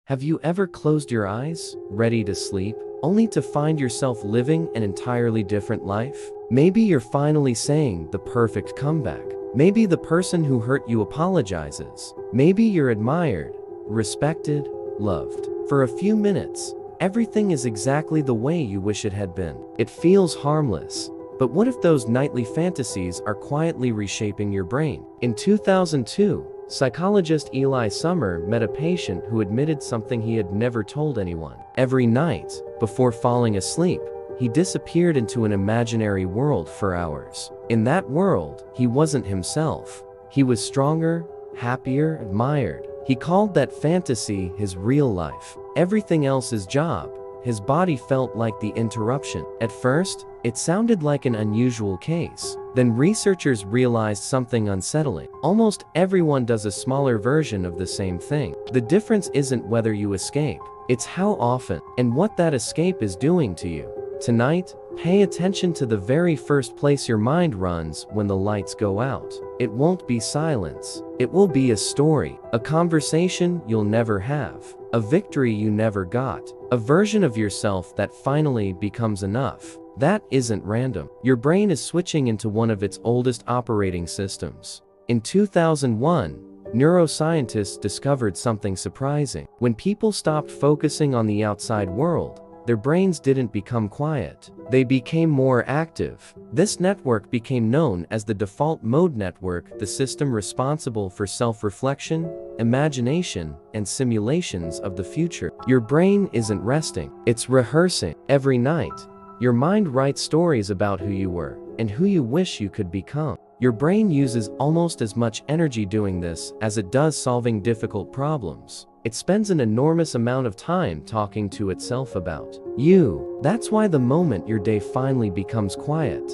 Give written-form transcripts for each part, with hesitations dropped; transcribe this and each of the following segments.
Have you ever closed your eyes, ready to sleep, only to find yourself living an entirely different life? Maybe you're finally saying the perfect comeback. Maybe the person who hurt you apologizes. Maybe you're admired, respected, loved. For a few minutes, everything is exactly the way you wish it had been. It feels harmless. But what if those nightly fantasies are quietly reshaping your brain? In 2002, psychologist Eli Summer met a patient who admitted something he had never told anyone. Every night, before falling asleep, he disappeared into an imaginary world for hours. In that world, he wasn't himself. He was stronger, happier, admired. He called that fantasy his real life. Everything else his job. His body felt like the interruption. At first, it sounded like an unusual case. Then researchers realized something unsettling. Almost everyone does a smaller version of the same thing. The difference isn't whether you escape, it's how often and what that escape is doing to you. Tonight, pay attention to the very first place your mind runs when the lights go out. It won't be silence. It will be a story, a conversation you'll never have, a victory you never got, a version of yourself that finally becomes enough. That isn't random. Your brain is switching into one of its oldest operating systems. In 2001, neuroscientists discovered something surprising. When people stopped focusing on the outside world, their brains didn't become quiet. They became more active. This network became known as the default mode network, the system responsible for self-reflection, imagination, and simulations of the future. Your brain isn't resting, it's rehearsing. Every night, your mind writes stories about who you were and who you wish you could become. Your brain uses almost as much energy doing this as it does solving difficult problems. It spends an enormous amount of time talking to itself about you. That's why the moment your day finally becomes quiet,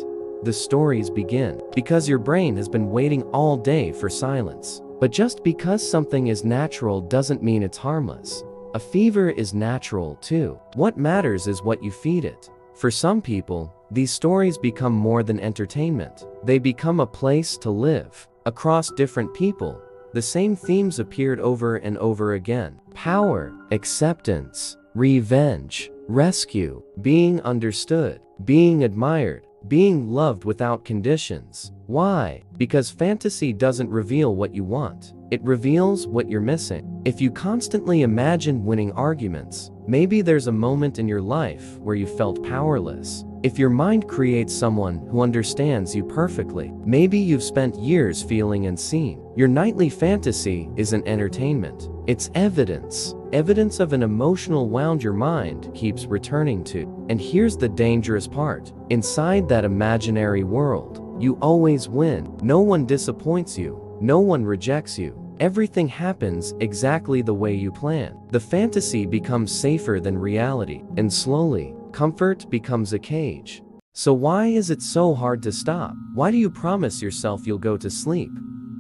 the stories begin. Because your brain has been waiting all day for silence. But just because something is natural doesn't mean it's harmless. A fever is natural too. What matters is what you feed it. For some people, these stories become more than entertainment. They become a place to live. Across different people, the same themes appeared over and over again. Power, acceptance, revenge, rescue, being understood, being admired, being loved without conditions. Why? Because fantasy doesn't reveal what you want. It reveals what you're missing. If you constantly imagine winning arguments, maybe there's a moment in your life where you felt powerless. If your mind creates someone who understands you perfectly, maybe you've spent years feeling unseen. Your nightly fantasy isn't entertainment. It's evidence. Evidence of an emotional wound your mind keeps returning to. And here's the dangerous part. Inside that imaginary world, you always win. No one disappoints you. No one rejects you. Everything happens exactly the way you plan. The fantasy becomes safer than reality, and slowly, comfort becomes a cage. So why is it so hard to stop? Why do you promise yourself you'll go to sleep,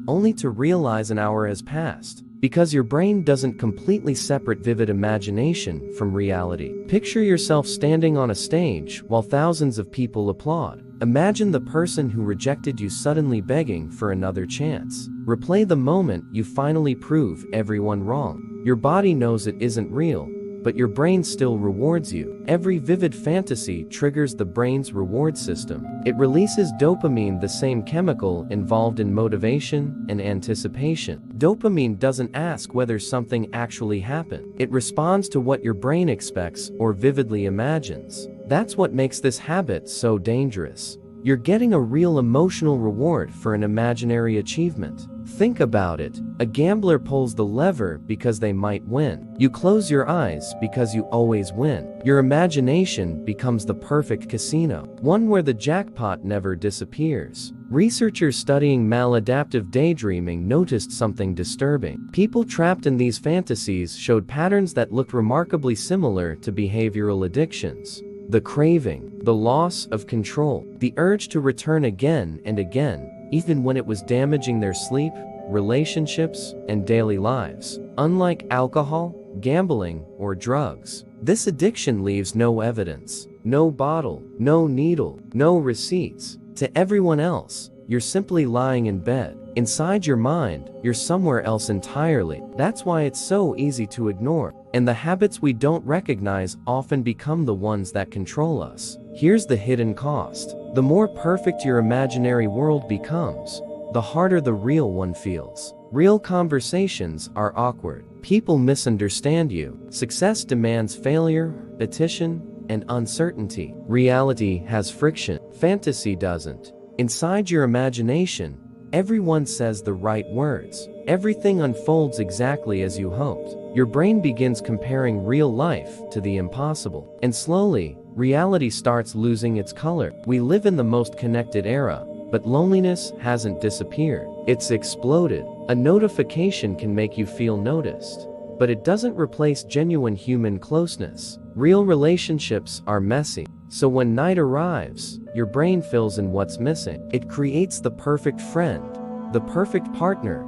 only to realize an hour has passed? Because your brain doesn't completely separate vivid imagination from reality. Picture yourself standing on a stage while thousands of people applaud. Imagine the person who rejected you suddenly begging for another chance. Replay the moment you finally prove everyone wrong. Your body knows it isn't real, but your brain still rewards you. Every vivid fantasy triggers the brain's reward system. It releases dopamine, the same chemical involved in motivation and anticipation. Dopamine doesn't ask whether something actually happened. It responds to what your brain expects or vividly imagines. That's what makes this habit so dangerous. You're getting a real emotional reward for an imaginary achievement. Think about it. A gambler pulls the lever because they might win. You close your eyes because you always win. Your imagination becomes the perfect casino, one where the jackpot never disappears. Researchers studying maladaptive daydreaming noticed something disturbing. People trapped in these fantasies showed patterns that looked remarkably similar to behavioral addictions. The craving, the loss of control, the urge to return again and again, even when it was damaging their sleep, relationships, and daily lives. Unlike alcohol, gambling, or drugs, this addiction leaves no evidence, no bottle, no needle, no receipts. To everyone else, you're simply lying in bed. Inside your mind, you're somewhere else entirely. That's why it's so easy to ignore. And the habits we don't recognize often become the ones that control us. Here's the hidden cost. The more perfect your imaginary world becomes, the harder the real one feels. Real conversations are awkward. People misunderstand you. Success demands failure, repetition, and uncertainty. Reality has friction. Fantasy doesn't. Inside your imagination, everyone says the right words. Everything unfolds exactly as you hoped. Your brain begins comparing real life to the impossible. And slowly, reality starts losing its color. We live in the most connected era, but loneliness hasn't disappeared. It's exploded. A notification can make you feel noticed, but it doesn't replace genuine human closeness. Real relationships are messy. So when night arrives, your brain fills in what's missing. It creates the perfect friend, the perfect partner,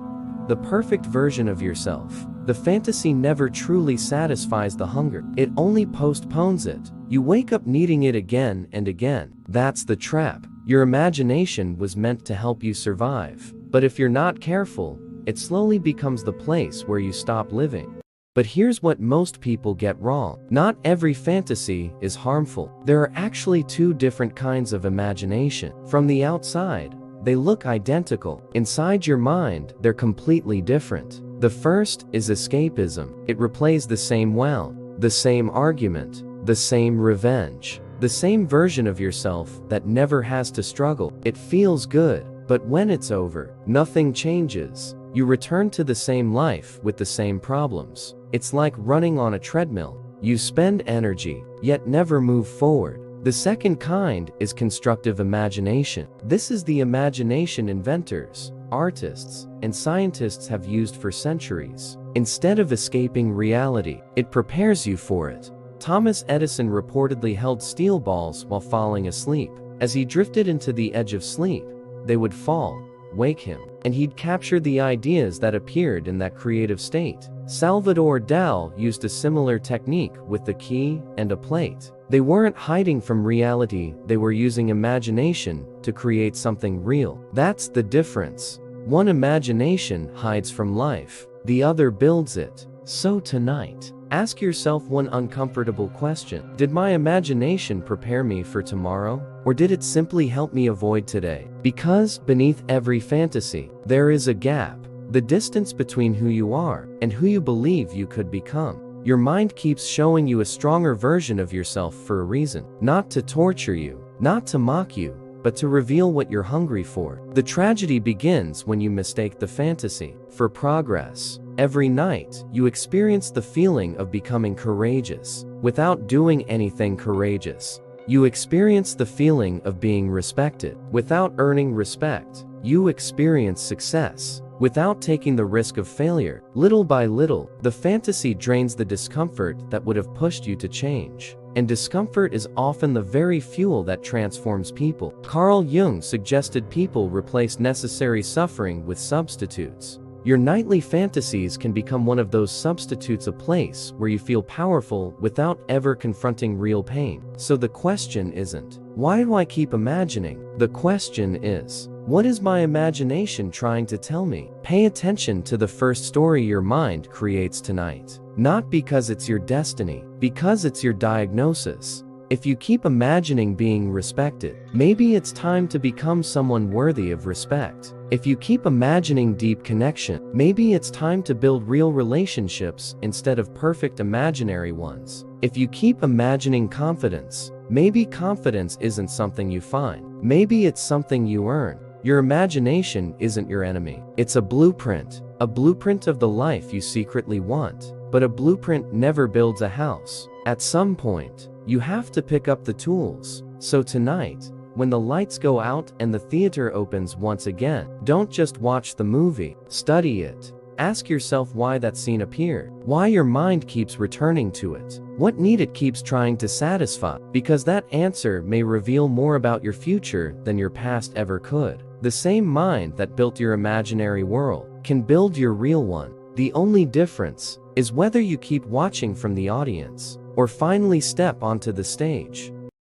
the perfect version of yourself. The fantasy never truly satisfies the hunger. It only postpones it. You wake up needing it again and again. That's the trap. Your imagination was meant to help you survive. But if you're not careful, it slowly becomes the place where you stop living. But here's what most people get wrong. Not every fantasy is harmful. There are actually two different kinds of imagination. From the outside, they look identical. Inside your mind, they're completely different. The first is escapism. It replays the same well, the same argument, the same revenge, the same version of yourself that never has to struggle. It feels good, but when it's over, nothing changes. You return to the same life with the same problems. It's like running on a treadmill. You spend energy, yet never move forward. The second kind is constructive imagination. This is the imagination inventors, artists, and scientists have used for centuries. Instead of escaping reality, it prepares you for it. Thomas Edison reportedly held steel balls while falling asleep. As he drifted into the edge of sleep, they would fall, wake him, and he'd capture the ideas that appeared in that creative state. Salvador Dali used a similar technique with the key and a plate. They weren't hiding from reality, they were using imagination to create something real. That's the difference. One imagination hides from life, the other builds it. So tonight, ask yourself one uncomfortable question. Did my imagination prepare me for tomorrow? Or did it simply help me avoid today? Because beneath every fantasy, there is a gap. The distance between who you are and who you believe you could become. Your mind keeps showing you a stronger version of yourself for a reason. Not to torture you, not to mock you, but to reveal what you're hungry for. The tragedy begins when you mistake the fantasy for progress. Every night, you experience the feeling of becoming courageous without doing anything courageous. You experience the feeling of being respected without earning respect. You experience success without taking the risk of failure. Little by little, the fantasy drains the discomfort that would have pushed you to change. And discomfort is often the very fuel that transforms people. Carl Jung suggested people replace necessary suffering with substitutes. Your nightly fantasies can become one of those substitutes, a place where you feel powerful without ever confronting real pain. So the question isn't, why do I keep imagining? The question is, what is my imagination trying to tell me? Pay attention to the first story your mind creates tonight. Not because it's your destiny, because it's your diagnosis. If you keep imagining being respected, maybe it's time to become someone worthy of respect. If you keep imagining deep connection, maybe it's time to build real relationships instead of perfect imaginary ones. If you keep imagining confidence, maybe confidence isn't something you find. Maybe it's something you earn. Your imagination isn't your enemy. It's a blueprint of the life you secretly want. But a blueprint never builds a house. At some point, you have to pick up the tools. So tonight, when the lights go out and the theater opens once again, don't just watch the movie, study it. Ask yourself why that scene appeared, why your mind keeps returning to it, what need it keeps trying to satisfy, because that answer may reveal more about your future than your past ever could. The same mind that built your imaginary world can build your real one. The only difference is whether you keep watching from the audience or finally step onto the stage.